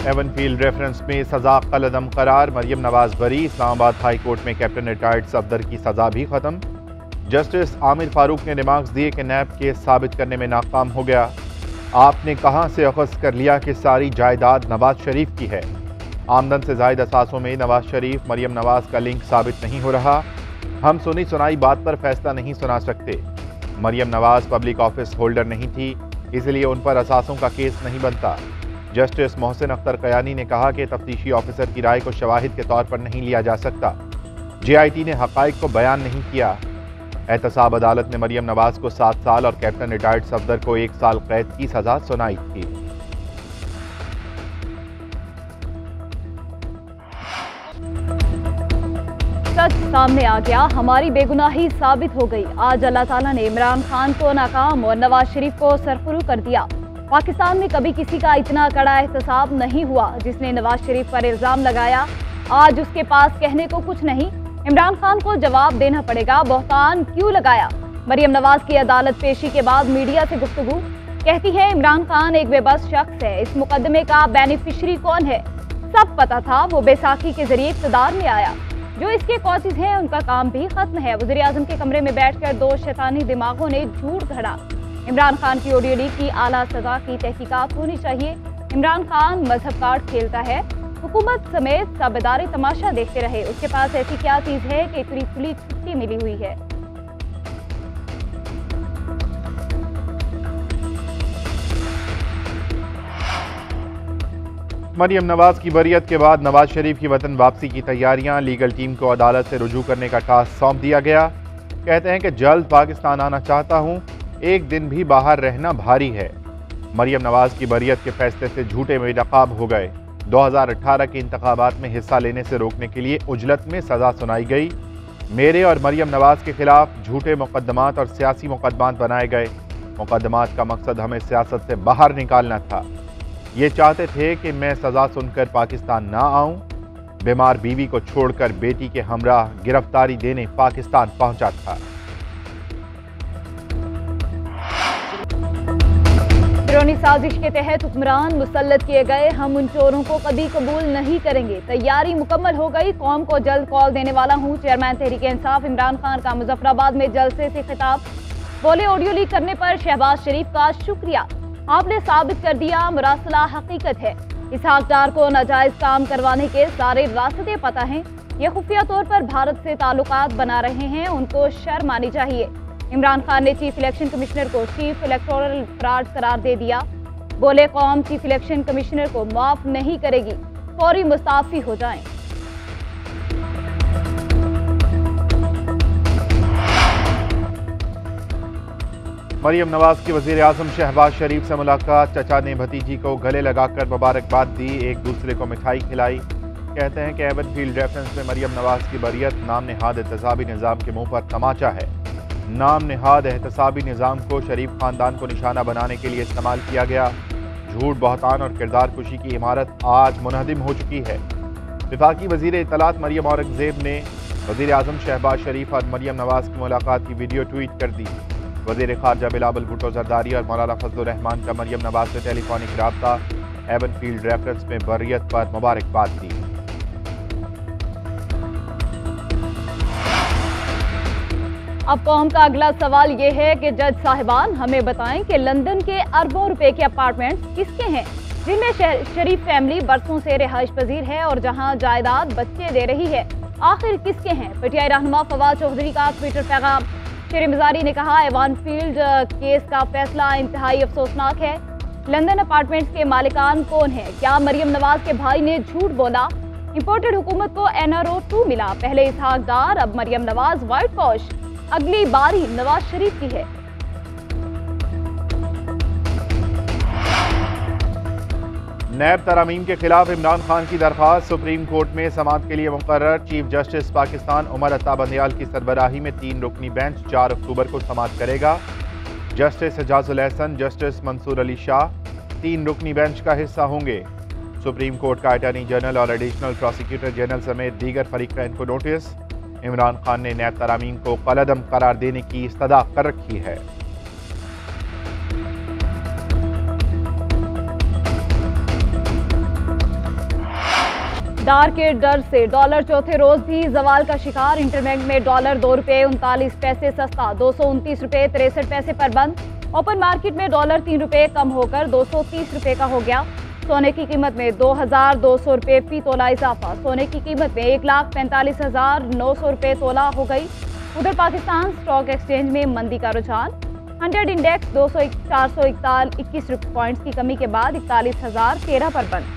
Avenfield reference में सजा कलअदम करार, मरियम नवाज बरी। इस्लामाबाद हाई कोर्ट में कैप्टन रिटायर्ड सफदर की सजा भी खत्म। जस्टिस आमिर फारूक ने रिमार्क्स दिए कि नैब केस साबित करने में नाकाम हो गया। आपने कहां से अखज़ कर लिया कि सारी जायदाद नवाज शरीफ की है। आमदन से जायद असासों में नवाज शरीफ मरियम नवाज का लिंक साबित नहीं हो रहा। हम सुनी सुनाई बात पर फैसला नहीं सुना सकते। Maryam Nawaz public office holder नहीं थी, इसलिए उन पर असासों का केस नहीं बनता। जस्टिस मोहसिन अख्तर कयानी ने कहा कि तफ्तीशी ऑफिसर की राय को शवाहिद के तौर पर नहीं लिया जा सकता। JIT ने हक़ाइक़ को बयान नहीं किया। एहतसाब अदालत ने मरियम नवाज को 7 साल और कैप्टन रिटायर्ड सफदर को 1 साल कैद की सजा सुनाई थी। सच सामने आ गया, हमारी बेगुनाही साबित हो गई। आज अल्लाह ताला ने इमरान खान को नाकाम और नवाज शरीफ को सरफुरू कर दिया। पाकिस्तान में कभी किसी का इतना कड़ा एहतसाब नहीं हुआ जिसने नवाज शरीफ पर इल्जाम लगाया। आज उसके पास कहने को कुछ नहीं। इमरान खान को जवाब देना पड़ेगा, बहतान क्यों लगाया। मरियम नवाज की अदालत पेशी के बाद मीडिया से गुफ्तगू, कहती है इमरान खान एक बेबस शख्स है, इस मुकदमे का बेनिफिशरी कौन है सब पता था, वो बैसाखी के जरिए इक़्तिदार में आया। जो इसके कॉजेज हैं उनका काम भी खत्म है। वज़ीर आज़म के कमरे में बैठकर 2 शैतानी दिमागों ने झूठ घड़ा। इमरान खान की ऑडियो लीक की आला सजा की तहकीकात होनी चाहिए। इमरान खान मजहब कार्ड खेलता है, हुकूमत समेत सब इदारे तमाशा देखते रहे। उसके पास ऐसी क्या चीज है कि इतनी खुली छुट्टी मिली हुई है। मरियम नवाज की बरियत के बाद नवाज शरीफ की वतन वापसी की तैयारियां, लीगल टीम को अदालत से रुजू करने का टास्क सौंप दिया गया। कहते हैं कि जल्द पाकिस्तान आना चाहता हूं, एक दिन भी बाहर रहना भारी है। मरियम नवाज की बरियत के फैसले से झूठे बेनकाब हो गए। 2018 के इंतखाबात में हिस्सा लेने से रोकने के लिए उजलत में सजा सुनाई गई। मेरे और मरियम नवाज के खिलाफ झूठे मुकदमात और सियासी मुकदमात बनाए गए। मुकदमात का मकसद हमें सियासत से बाहर निकालना था। ये चाहते थे कि मैं सजा सुनकर पाकिस्तान ना आऊं। बीमार बीवी को छोड़कर बेटी के हमराह गिरफ्तारी देने पाकिस्तान पहुंचा था। फिरौनी साजिश के तहत हुक्मरान मुसल्लत किए गए, हम उन चोरों को कभी कबूल नहीं करेंगे। तैयारी मुकम्मल हो गई, कौम को जल्द कॉल देने वाला हूँ। चेयरमैन तहरीक इंसाफ इमरान खान का मुजफ्फराबाद में जलसे से खिताब, बोले ऑडियो लीक करने पर शहबाज शरीफ का शुक्रिया, आपने साबित कर दिया मुरासला हकीकत है। इसहाक डार को नाजायज काम करवाने के सारे रास्ते पता हैं। ये खुफिया तौर पर भारत से ताल्लुकात बना रहे हैं, उनको शर्म आनी चाहिए। इमरान खान ने चीफ इलेक्शन कमिश्नर को चीफ इलेक्टोरल फ्रॉड करार दे दिया। बोले कौम चीफ इलेक्शन कमिश्नर को माफ नहीं करेगी, फौरी मुस्ताफी हो जाएं। मरियम नवाज की वजीर आजम शहबाज शरीफ से मुलाकात, चचा ने भतीजी को गले लगाकर मुबारकबाद दी, एक दूसरे को मिठाई खिलाई। कहते हैं कि एवनफील्ड रेफरेंस में मरियम नवाज की बरियत नाम नेहाद एहतसाबी निज़ाम के मुंह पर तमाचा है। नाम नेहाद एहतसाबी निज़ाम को शरीफ खानदान को निशाना बनाने के लिए इस्तेमाल किया गया। झूठ, बहतान और किरदार कुशी की इमारत आज मुनहदिम हो चुकी है। वफाकी वजीर इत्तलात मरियम औरंगजेब ने वजीर आजम शहबाज शरीफ और मरियम नवाज की मुलाकात की वीडियो ट्वीट कर दी। वजीर खारजा बिलावल भुट्टो जरदारी और मौलाना फजलुर रहमान का मरियम नवाज से टेलीफोनिक रब्ता, एवनफील्ड रेफरेंस में बरियत पर मुबारकबाद दी। अब कौम का अगला सवाल ये है कि जज साहिबान हमें बताएं कि लंदन के अरबों रुपए के अपार्टमेंट्स किसके हैं, जिनमें शरीफ फैमिली बरसों से रिहाइश पजीर है और जहां जायदाद बच्चे दे रही है, आखिर किसके हैं। पीटीआई रहनुमा फवाद चौधरी का ट्विटर पैगाम। शेर मिजारी ने कहा एवनफील्ड केस का फैसला इंतहाई अफसोसनाक है। लंदन अपार्टमेंट्स के मालिकान कौन है? क्या मरियम नवाज के भाई ने झूठ बोला? इंपोर्टेड हुकूमत को NRO 2 मिला, पहले इसहाक डार अब मरियम नवाज व्हाइट वॉश। अगली बारी नवाज शरीफ की है। नैब तरामीम के खिलाफ इमरान खान की दरख्वास्त, सुप्रीम कोर्ट में समाअत के लिए मुकर्रर। चीफ जस्टिस पाकिस्तान उमर अता बंदयाल की सरबराही में 3 रुकनी बेंच 4 अक्टूबर को समाअत करेगा। जस्टिस एजाजुल एहसन, जस्टिस मंसूर अली शाह 3 रुकनी बेंच का हिस्सा होंगे। सुप्रीम कोर्ट का अटॉर्नी जनरल और एडिशनल प्रोसिक्यूटर जनरल समेत दीगर फरीकैन को नोटिस। इमरान खान ने नैब तरामीम को कलअदम करार देने की इस्तदा कर रखी है। डार के डर से डॉलर चौथे रोज भी जवाल का शिकार। इंटरबैंक में डॉलर 2 रुपये 39 पैसे सस्ता 229 रुपये 63 पैसे पर बंद। ओपन मार्केट में डॉलर 3 रुपये कम होकर 230 रुपये का हो गया। सोने की कीमत में 2,200 रुपये फी तोला इजाफा। सोने की कीमत में 1,45,900 रुपये तोला हो गई। उधर पाकिस्तान स्टॉक एक्सचेंज में मंदी का रुझान। 100 इंडेक्स 421 पॉइंट्स की कमी के बाद 41,013 पर बंद।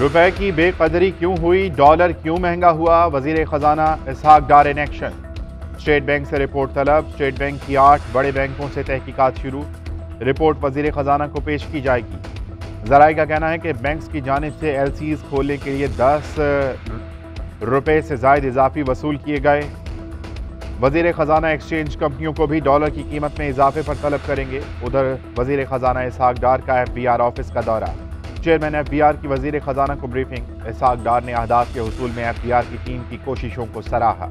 रुपए की बेकदरी क्यों हुई, डॉलर क्यों महंगा हुआ, वजीर खजाना इसहाक डार इन एक्शन। स्टेट बैंक से रिपोर्ट तलब। स्टेट बैंक की 8 बड़े बैंकों से तहकीकात शुरू। रिपोर्ट वजीर खजाना को पेश की जाएगी। ज़राए का कहना है कि बैंक्स की जानिब से LCs खोलने के लिए 10 रुपये से ज़ायद इजाफी वसूल किए गए। वजीर खजाना एक्सचेंज कंपनियों को भी डॉलर की कीमत में इजाफे पर तलब करेंगे। उधर वजीर खजाना इसहाक डार का FBR ऑफिस का दौरा। चेयरमैन FBR की वजीर खजाना को ब्रीफिंग। इसहाक डार ने अहदाफ के हुसूल में FBR की टीम की कोशिशों को सराहा।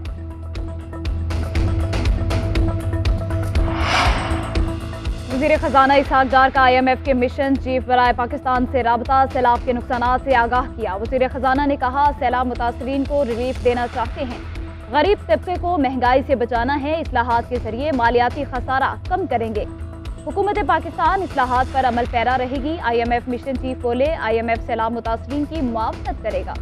वजीर खजाना इसहाक डार का IMF के मिशन चीफ बराए पाकिस्तान से राबता। सैलाब के नुकसानात से आगाह किया। वजीर खजाना ने कहा सैलाब मुतासरीन को रिलीफ देना चाहते हैं। गरीब तबके को महंगाई से बचाना है। इस्लाहात के जरिए मालियाती खसारा कम करेंगे। हुकूमत पाकिस्तान इस्लाहात पर अमल पैरा रहेगी। IMF मिशन चीफ बोले IMF सैलाब मुतासरीन की मुआवनत करेगा।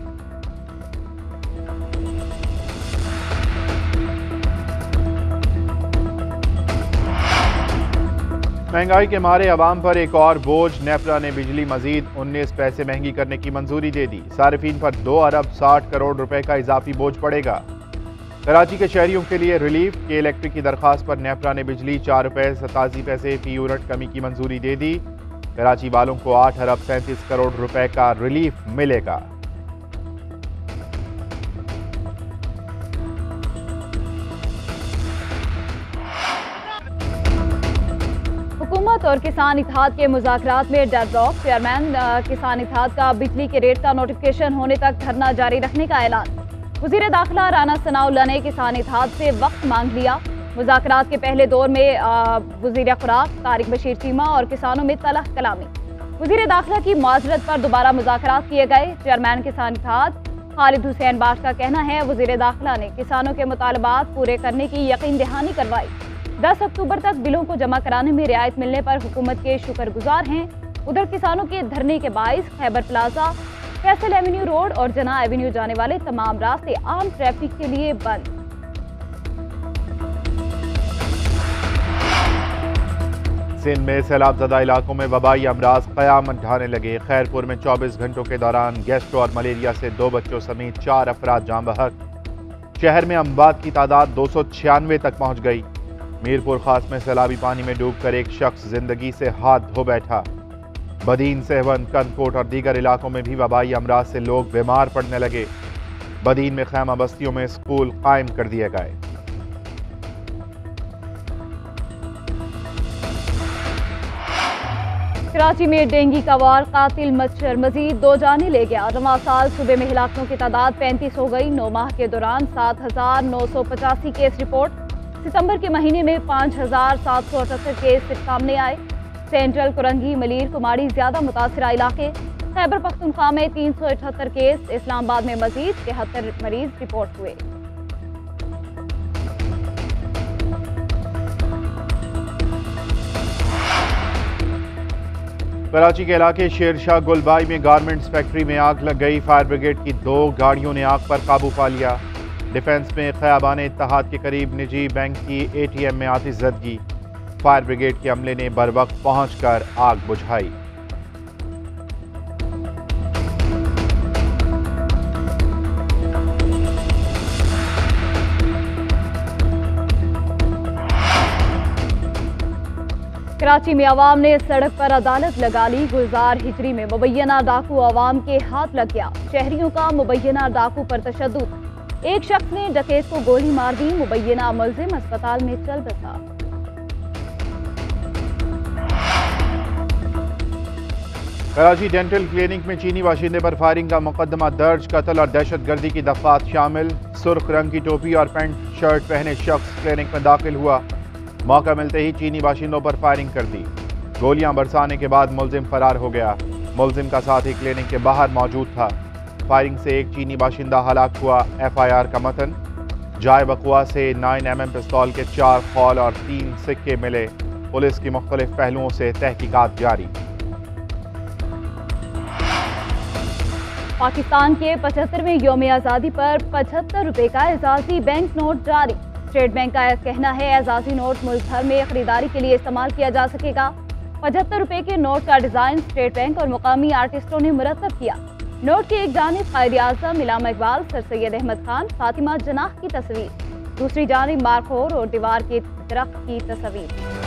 महंगाई के मारे अवाम पर एक और बोझ। नेपरा ने बिजली मजीद 19 पैसे महंगी करने की मंजूरी दे दी। सारिफीन पर 2 अरब 60 करोड़ रुपए का इजाफी बोझ पड़ेगा। कराची के शहरियों के लिए रिलीफ के इलेक्ट्रिक की दरखास्त पर नेपरा ने बिजली 4 रुपये 87 पैसे फी यूनिट कमी की मंजूरी दे दी। कराची वालों को 8 अरब 37 करोड़ रुपए का रिलीफ मिलेगा। हुकूमत और किसान इत्तेहाद के मुज़ाकरात में डेडलॉक। चेयरमैन किसान इत्तेहाद का बिजली के रेट का नोटिफिकेशन होने तक धरना जारी रखने का ऐलान। वज़ीर दाखिला राना सनाउल्लाह ने किसान इत्तेहाद से वक्त मांग लिया। मुज़ाकरात के पहले दौर में वज़ीर खुराक तारिक बशीर चीमा और किसानों में तलख कलामी। वज़ीर दाखिला की माजरत पर दोबारा मुज़ाकरात किए गए। चेयरमैन किसान इत्तेहाद खालिद हुसैन बाश का कहना है वज़ीर दाखिला ने किसानों के मुतालबात पूरे करने की यकीन दहानी करवाई। 10 अक्टूबर तक बिलों को जमा कराने में रियायत मिलने पर हुकूमत के शुक्रगुजार हैं। उधर किसानों के धरने के बाइस Khyber plaza, Faisal Avenue road और जना एवेन्यू जाने वाले तमाम रास्ते आम ट्रैफिक के लिए बंद। सिंध में सैलाबज़दा इलाकों में वबाई अमराज क़यामत ढाने लगे। खैरपुर में 24 घंटों के दौरान गैस्ट्रो और मलेरिया से 2 बच्चों समेत 4 अफराद जाँ बहक। शहर में अमवात की तादाद 296 तक पहुँच गई। मीरपुर खास में सैलाबी पानी में डूबकर एक शख्स जिंदगी से हाथ धो बैठा। बदीन, सहवंद, कंदकोट और दीगर इलाकों में भी वबाई अमराज से लोग बीमार पड़ने लगे। बदीन में खैमा बस्तियों में स्कूल कायम कर दिए गए। कराची में डेंगू का वार कातिल मच्छर मजीद 2 जाने ले गया। रवां साल सुबह में हिलाकतों की तादाद 35 हो गई। 9 माह के दौरान 7,985 केस रिपोर्ट। सितंबर के महीने में 5,778 केस सामने आए। सेंट्रल, कुरंगी, मलीर, कुमाड़ी ज्यादा मुतासरा इलाके। खैबर पख्तूनख्वा में 378 केस। इस्लामाबाद में मजीद 73 मरीज रिपोर्ट हुए। कराची के इलाके शेरशाह गुलबाई में गारमेंट्स फैक्ट्री में आग लग गई। फायर ब्रिगेड की 2 गाड़ियों ने आग पर काबू पा लिया। डिफेंस में क़याबान इत्तेहाद के करीब निजी बैंक की ATM में आतिशज़दगी। फायर ब्रिगेड के अमले ने बर वक्त पहुंचकर आग बुझाई। कराची में अवाम ने सड़क पर अदालत लगा ली। गुलजार हिजरी में मुबैना डाकू अवाम के हाथ लग गया। शहरियों का मुबैना डाकू पर तशद्दुद। एक शख्स ने डकैत को गोली मार दी। मुबैना मुलजिम अस्पताल में चल बसा। कराची डेंटल क्लिनिक में चीनी बाशिंदे पर फायरिंग का मुकदमा दर्ज। कत्ल और दहशतगर्दी की दफात शामिल। सुर्ख रंग की टोपी और पैंट शर्ट पहने शख्स क्लिनिक में दाखिल हुआ। मौका मिलते ही चीनी बाशिंदों पर फायरिंग कर दी। गोलियां बरसाने के बाद मुलजिम फरार हो गया। मुलजिम का साथी क्लिनिक के बाहर मौजूद था। फायरिंग से एक चीनी बाशिंदा हलाक हुआ। FIR का मतन, जाय बकुआ से 9mm पिस्तौल के 4 खौल और 3 सिक्के मिले। पुलिस की मुख्तलिफ पहलुओं से तहकीकात जारी। पाकिस्तान के 75वें यौम आज़ादी पर 75 रुपए का एजाजी बैंक नोट जारी। स्टेट बैंक का कहना है एजाजी नोट मुल्क भर में खरीदारी के लिए इस्तेमाल किया जा सकेगा। 75 रुपए के नोट का डिजाइन स्टेट बैंक और मुकामी आर्टिस्टों ने मुरतब किया। नोट की एक जानिब कायदे आज़म इलामा इकबाल, सर सैयद अहमद खान, फातिमा जनाह की तस्वीर, दूसरी जानिब मारखोर और दीवार के दरख्त की तस्वीर।